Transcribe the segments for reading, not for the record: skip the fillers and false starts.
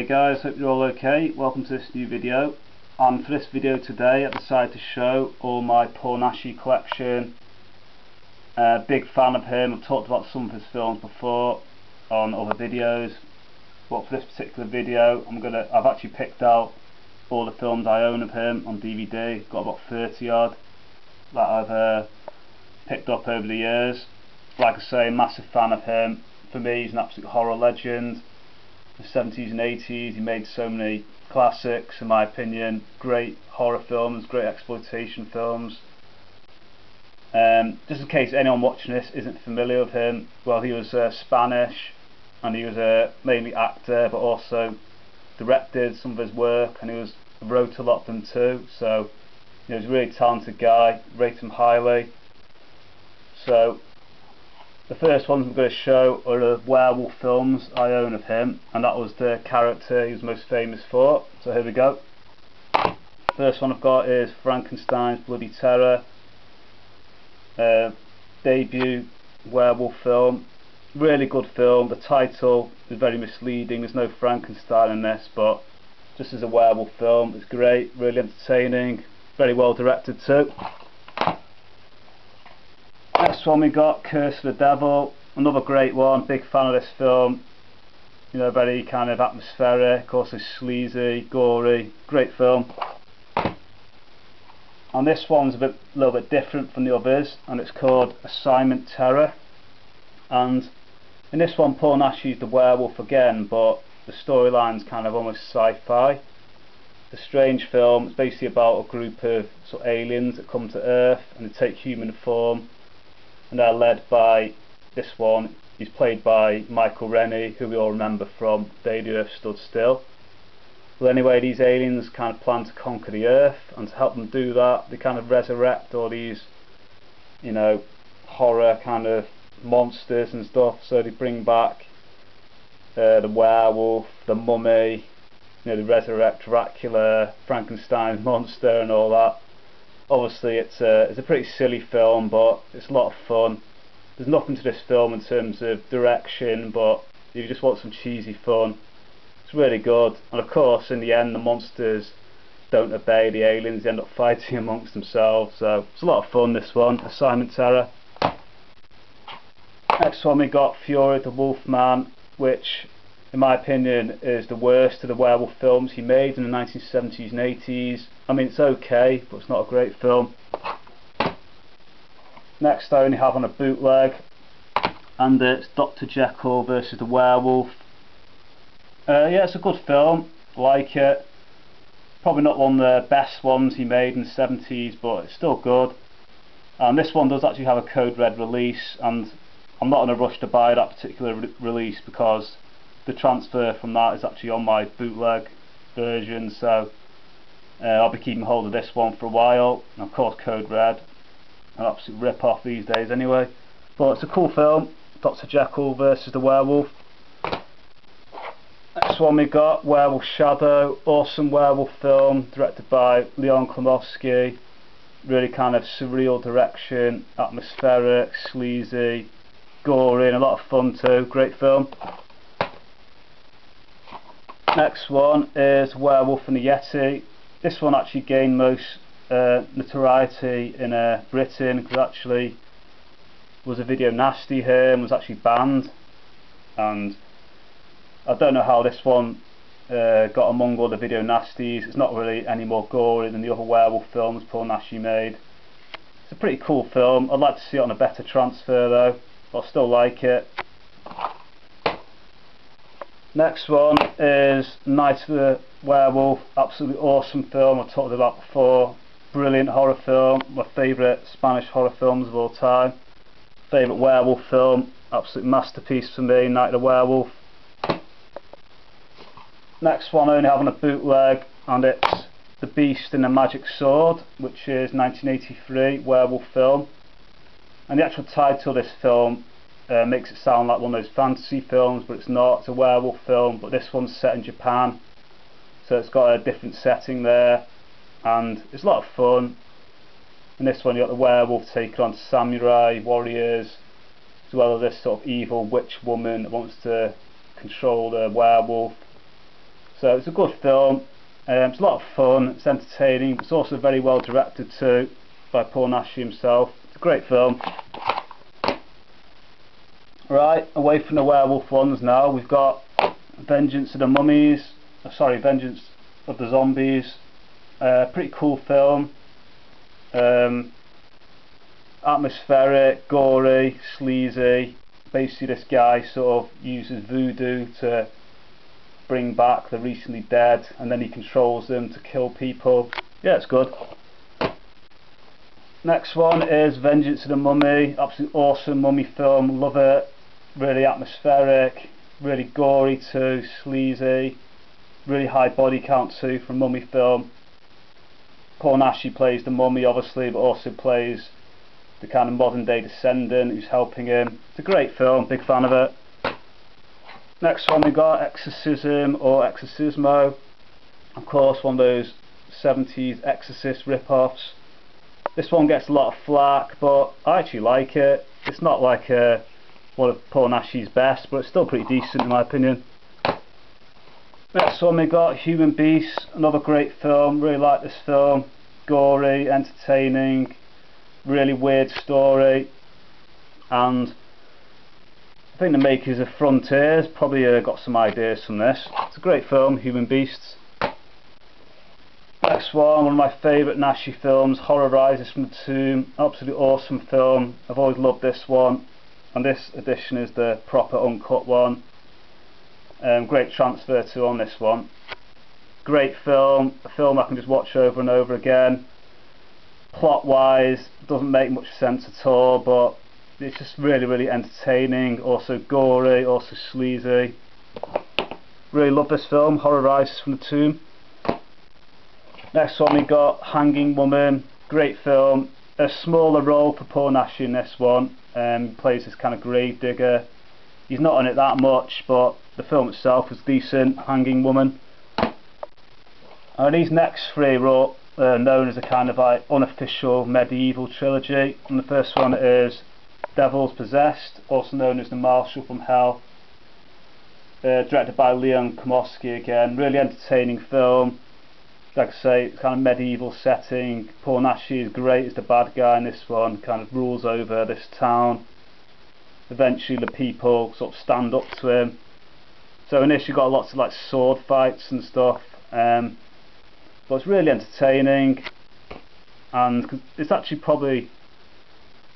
Hey guys, hope you're all okay. Welcome to this new video. And for this video today I decided to show all my poor Naschy collection. Big fan of him. I've talked about some of his films before on other videos, but for this particular video I've actually picked out all the films I own of him on DVD. Got about 30 odd that I've picked up over the years. Like I say, massive fan of him. For me, he's an absolute horror legend. The 70s and 80s, he made so many classics, in my opinion. Great horror films, great exploitation films. Just in case anyone watching this isn't familiar with him, well, he was Spanish, and he was a mainly actor, but also directed some of his work, and he wrote a lot of them too. So he was a really talented guy. Rate him highly. So the first ones I'm going to show are the werewolf films I own of him, and that was the character he was most famous for. So here we go. First one I've got is Frankenstein's Bloody Terror. Debut werewolf film. Really good film. The title is very misleading. There's no Frankenstein in this, but just as a werewolf film, it's great, really entertaining, very well directed too. Next one we got Curse of the Devil, another great one. Big fan of this film. You know, very kind of atmospheric, also sleazy, gory, great film. And this one's a little bit different from the others, and it's called Assignment Terror. And in this one, Paul Naschy's the werewolf again, but the storyline's kind of almost sci-fi. It's a strange film. It's basically about a group of sort of aliens that come to Earth and they take human form. And they're led by this one. He's played by Michael Rennie, who we all remember from Day the Earth Stood Still. Well, anyway, these aliens kind of plan to conquer the Earth, and to help them do that, they kind of resurrect all these, you know, horror kind of monsters and stuff. So they bring back the werewolf, the mummy, you know, they resurrect Dracula, Frankenstein's monster, and all that. Obviously it's a pretty silly film, but it's a lot of fun. There's nothing to this film in terms of direction, but if you just want some cheesy fun, it's really good. And of course, in the end, the monsters don't obey the aliens, they end up fighting amongst themselves, so it's a lot of fun, this one, Assignment Terror. Next one we got Fury the Wolfman, which in my opinion is the worst of the werewolf films he made in the 1970s and 80s. I mean, it's okay, but it's not a great film. Next I only have on a bootleg, and it's Dr. Jekyll Vs the Werewolf. Yeah, it's a good film, I like it. Probably not one of the best ones he made in the 70s, but it's still good. And this one does actually have a code red release, and I'm not in a rush to buy that particular release because the transfer from that is actually on my bootleg version, so I'll be keeping hold of this one for a while. And of course, code red, an absolute rip off these days anyway, but it's a cool film. Dr. Jekyll Vs the Werewolf. Next one we got Werewolf Shadow, awesome werewolf film directed by Leon Klimovsky. Really kind of surreal direction, atmospheric, sleazy, gory, and a lot of fun too. Great film. Next one is Werewolf and the Yeti. This one actually gained most notoriety in Britain, because actually was a video nasty here and was actually banned. And I don't know how this one got among all the video nasties. It's not really any more gory than the other werewolf films Paul Naschy made. It's a pretty cool film. I'd like to see it on a better transfer though, but I still like it. Next one is Night of the Werewolf, absolutely awesome film I've talked about before. Brilliant horror film, my favourite Spanish horror films of all time. Favourite werewolf film, absolute masterpiece for me, Night of the Werewolf. Next one I only have on a bootleg, and it's The Beast and the Magic Sword, which is 1983 werewolf film. And the actual title of this film makes it sound like one of those fantasy films, but it's not. It's a werewolf film, but this one's set in Japan, so it's got a different setting there, and it's a lot of fun. In this one you got the werewolf taking on samurai warriors, as well as this sort of evil witch woman that wants to control the werewolf. So it's a good film. It's a lot of fun, it's entertaining, it's also very well directed too by Paul Naschy himself. It's a great film. Right, away from the werewolf ones now, we've got Vengeance of the Mummies, Vengeance of the Zombies. Pretty cool film. Atmospheric, gory, sleazy. Basically this guy sort of uses voodoo to bring back the recently dead, and then he controls them to kill people. Yeah, it's good. Next one is Vengeance of the Mummy. Absolutely awesome mummy film, love it. Really atmospheric, really gory too, sleazy, really high body count too for a mummy film. Paul Naschy plays the mummy obviously, but also plays the kind of modern day descendant who's helping him. It's a great film, big fan of it. Next one we got Exorcism or Exorcismo. Of course, one of those 70s Exorcist rip-offs. This one gets a lot of flack, but I actually like it. It's not like one of Paul Naschy's best, but it's still pretty decent in my opinion. Next one we got Human Beast, another great film. Really like this film. Gory, entertaining, really weird story, and I think the makers of Frontiers probably got some ideas from this. It's a great film, Human Beasts. Next one of my favourite Naschy films, Horror Rises from the Tomb. Absolutely awesome film. I've always loved this one, and this edition is the proper uncut one. Great transfer too on this one. Great film, a film I can just watch over and over again. Plot wise, doesn't make much sense at all, but it's just really entertaining, also gory, also sleazy. Really love this film, Horror Rises from the Tomb. Next one we got Hanging Woman, great film. A smaller role for Paul Naschy in this one. He plays this kind of grave digger. He's not on it that much, but the film itself was decent, Hanging Woman. And these next three were known as a kind of like unofficial medieval trilogy, and the first one is Devils Possessed, also known as the Marshal from Hell, directed by Leon Komosky again. Really entertaining film. Like I say, it's kind of medieval setting. Paul Naschy is great as the bad guy in this one, kind of rules over this town. Eventually the people sort of stand up to him. So in this you've got lots of like sword fights and stuff, but it's really entertaining, and it's actually probably,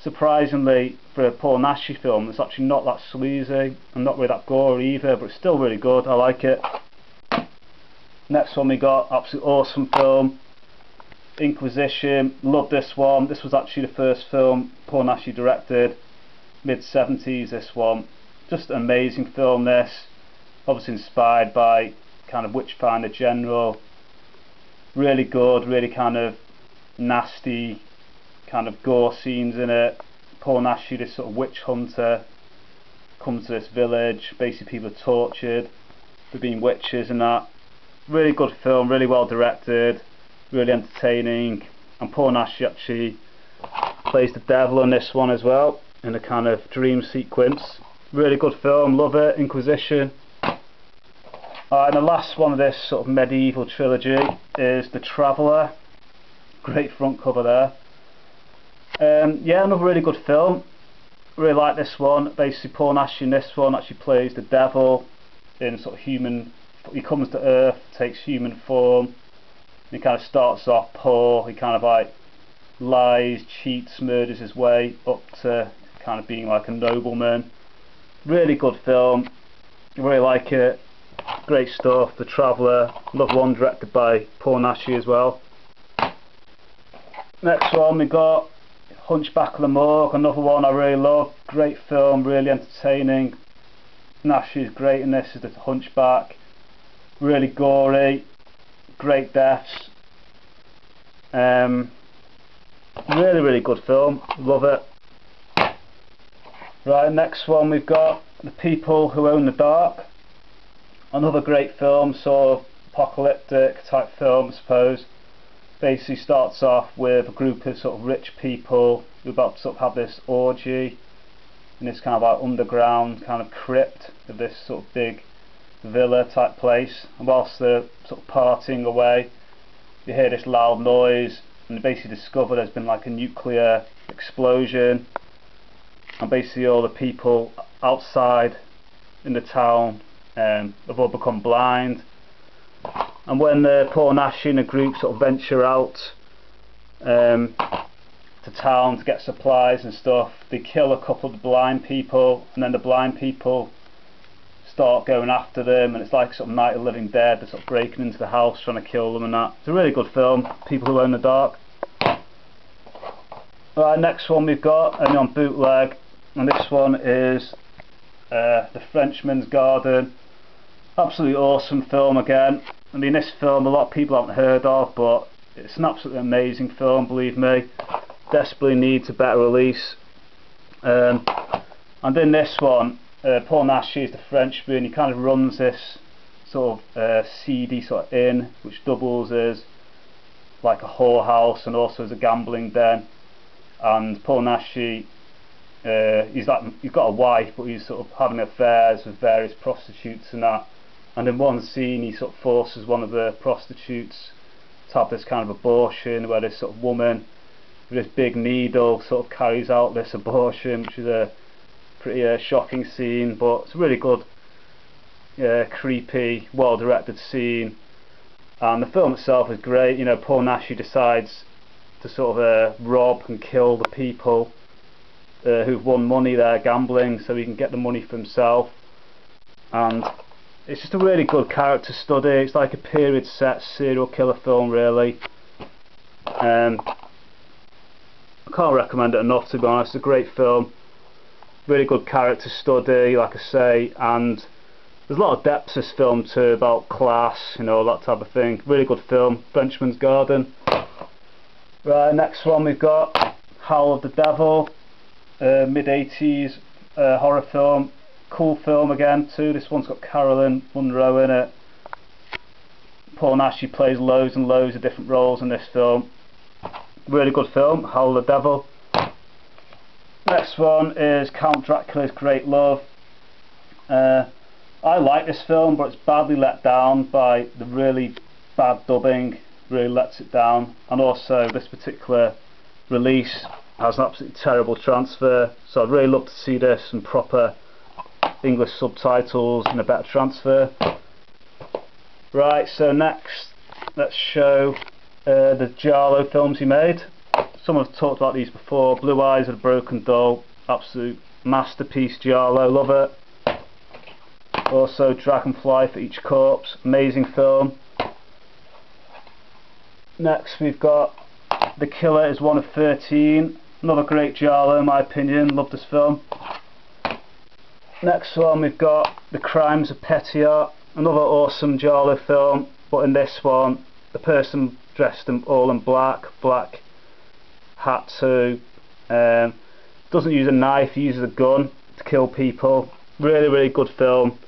surprisingly for a Paul Naschy film, it's actually not that sleazy and not really that gory either, but it's still really good, I like it. Next one we got, absolutely awesome film, Inquisition. Love this one. This was actually the first film Paul Naschy directed, mid-70s this one. Just an amazing film this, obviously inspired by kind of Witchfinder General. Really good, really kind of nasty kind of gore scenes in it. Paul Naschy, this sort of witch hunter, comes to this village, basically people are tortured for being witches and that. Really good film, really well directed, really entertaining, and Paul Naschy actually plays the devil in this one as well, in a kind of dream sequence. Really good film, love it, Inquisition. And the last one of this sort of medieval trilogy is The Traveller. Great front cover there. Yeah, another really good film. Really like this one. Basically Paul Naschy in this one actually plays the devil in sort of human. He comes to Earth, takes human form. He kind of starts off poor. He kind of like lies, cheats, murders his way up to kind of being like a nobleman. Really good film. Really like it. Great stuff. The Traveller. Another one directed by Paul Naschy as well. Next one we got Hunchback of the Morgue. Another one I really love. Great film. Really entertaining. Naschy is great in this as the Hunchback. Really gory, great deaths. Really good film, love it. Right, next one we've got The People Who Own the Dark. Another great film, sort of apocalyptic type film I suppose. Basically starts off with a group of sort of rich people who are about to sort of have this orgy in this kind of like underground kind of crypt of this sort of big villa type place, and whilst they're sort of partying away, you hear this loud noise, and they basically discover there's been like a nuclear explosion, and basically all the people outside in the town have all become blind. And when poor Naschy and the group sort of venture out to town to get supplies and stuff, they kill a couple of the blind people, and then the blind people start going after them, and it's like sort of Night of the Living Dead. They're sort of breaking into the house trying to kill them and that. It's a really good film, People Who Own the Dark. Right, next one we've got, only on bootleg, and this one is The Frenchman's Garden. Absolutely awesome film again. I mean, this film a lot of people haven't heard of, but it's an absolutely amazing film, believe me. Desperately needs a better release. And in this one, Paul Naschy is the Frenchman. He kind of runs this sort of seedy sort of inn, which doubles as like a whorehouse and also as a gambling den. And Paul Naschy, he's got a wife, but he's sort of having affairs with various prostitutes and that. And in one scene, he sort of forces one of the prostitutes to have this kind of abortion, where this sort of woman with this big needle sort of carries out this abortion, which is a pretty shocking scene, but it's a really good, creepy, well-directed scene. And the film itself is great. You know, Paul Naschy decides to sort of rob and kill the people who've won money there gambling, so he can get the money for himself. And it's just a really good character study. It's like a period set serial killer film, really. I can't recommend it enough, to be honest. It's a great film, really good character study, like I say, and there's a lot of depth to this film too, about class, you know, that type of thing. Really good film, Frenchman's Garden. Right, next one we've got Howl of the Devil, mid-80s horror film. Cool film again too. This one's got Carolyn Munro in it. Paul Naschy plays loads and loads of different roles in this film. Really good film, Howl of the Devil. Next one is Count Dracula's Great Love. I like this film, but it's badly let down by the really bad dubbing. Really lets it down, and also this particular release has an absolutely terrible transfer, so I'd really love to see this in proper English subtitles and a better transfer. Right, so next let's show the Giallo films he made. Some have talked about these before. Blue Eyes of the Broken Doll, absolute masterpiece, Giallo, love it. Also Dragonfly for Each Corpse, amazing film. Next we've got The Killer is One of 13, another great Giallo in my opinion, love this film. Next one we've got The Crimes of Petiot, another awesome Giallo film, but in this one the person dressed all in black hat too, doesn't use a knife, he uses a gun to kill people. Really good film,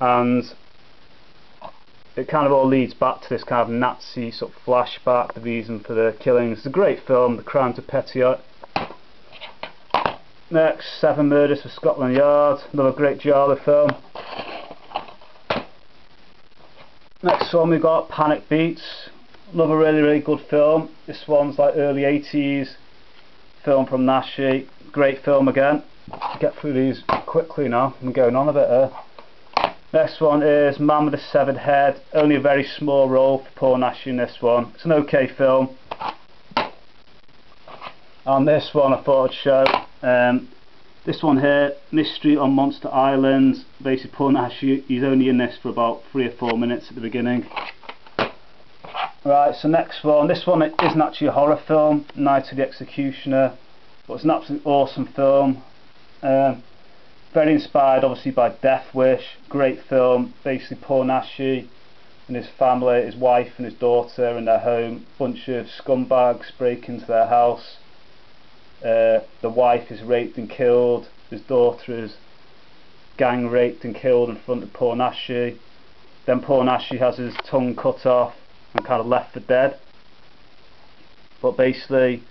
and it kind of all leads back to this kind of Nazi sort of flashback, the reason for the killings. It's a great film, The Crimes of Petiot. Next, Seven Murders for Scotland Yard, another great Giallo film. Next one we got Panic Beats, another really good film. This one's like early 80s film from Naschy, great film again. Get through these quickly now, I'm going on a bit here. Next one is Man with a Severed Head, only a very small role for Paul Naschy in this one. It's an okay film. And this one I thought I'd show. This one here, Mystery on Monster Island. Basically Paul Naschy, he's only in this for about 3 or 4 minutes at the beginning. Right, so next one. This one isn't actually a horror film, Night of the Executioner, but it's an absolutely awesome film. Very inspired obviously by Death Wish, great film. Basically Paul Naschy and his family, his wife and his daughter in their home, bunch of scumbags break into their house. The wife is raped and killed, his daughter is gang raped and killed in front of Paul Naschy. Then Paul Naschy has his tongue cut off and kind of left for dead. But basically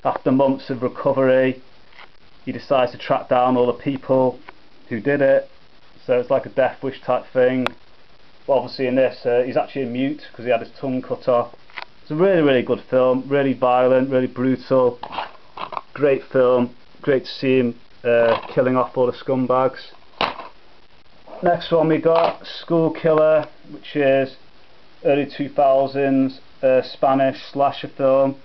after months of recovery, he decides to track down all the people who did it, so it's like a death wish type thing. But obviously in this he's actually a mute because he had his tongue cut off. It's a really, really good film, really violent, really brutal, great film, great to see him killing off all the scumbags. Next one we got School Killer, which is early 2000s Spanish slasher film.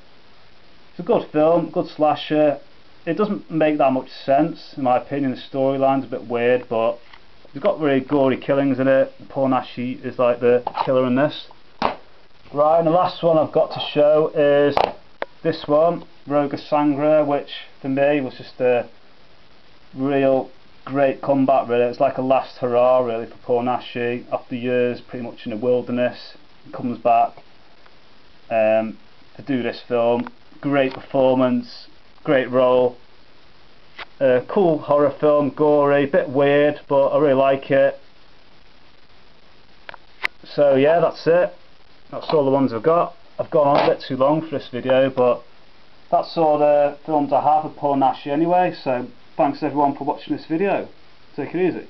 It's a good film, good slasher. It doesn't make that much sense in my opinion. The storyline's a bit weird, but it's got really gory killings in it. Poor Naschy is like the killer in this. Right, and the last one I've got to show is this one, Rogue Sangre, which for me was just a real great comeback really. It's like a last hurrah really for poor Naschy. After years pretty much in the wilderness, he comes back to do this film. Great performance, great role, cool horror film, gory, bit weird, but I really like it. So yeah, that's it. That's all the ones I've got. I've gone on a bit too long for this video, but that's all the films I have with poor Naschy anyway. So thanks everyone for watching this video. Take it easy.